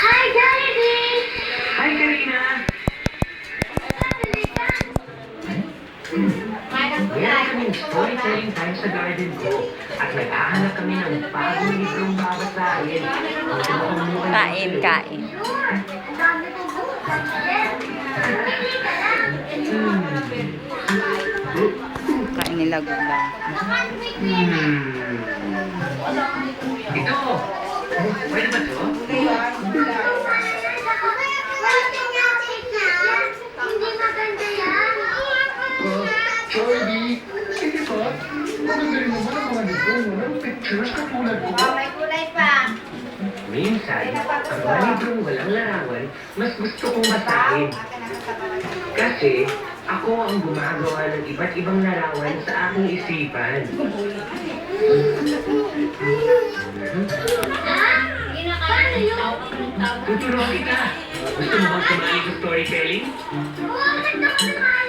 Hi, Jollibee! Hi, Karina! Meron kaming storytelling time sa garden ko at nag-ahanap kami ng bagong librong babasahin. Kain, kain. Sure! Ang dami kong bukas. Yes! Pili ka lang. Kain nila gulang. Ito! Pwede ba ito? Hindi maganda yan. Jollibee, sige pa. Maganda rin naman ang mga libro mo ng pictures katulad ko. May kulay pa. Minsan, ang mga librong walang larawan, mas gusto kong basahin. Kasi, ako ang gumagawa ng iba't ibang larawan sa aking isipan. Ha? Paano yun? Tuturuan kita. Gusto mo bang sumali sa storytelling? Bakit naman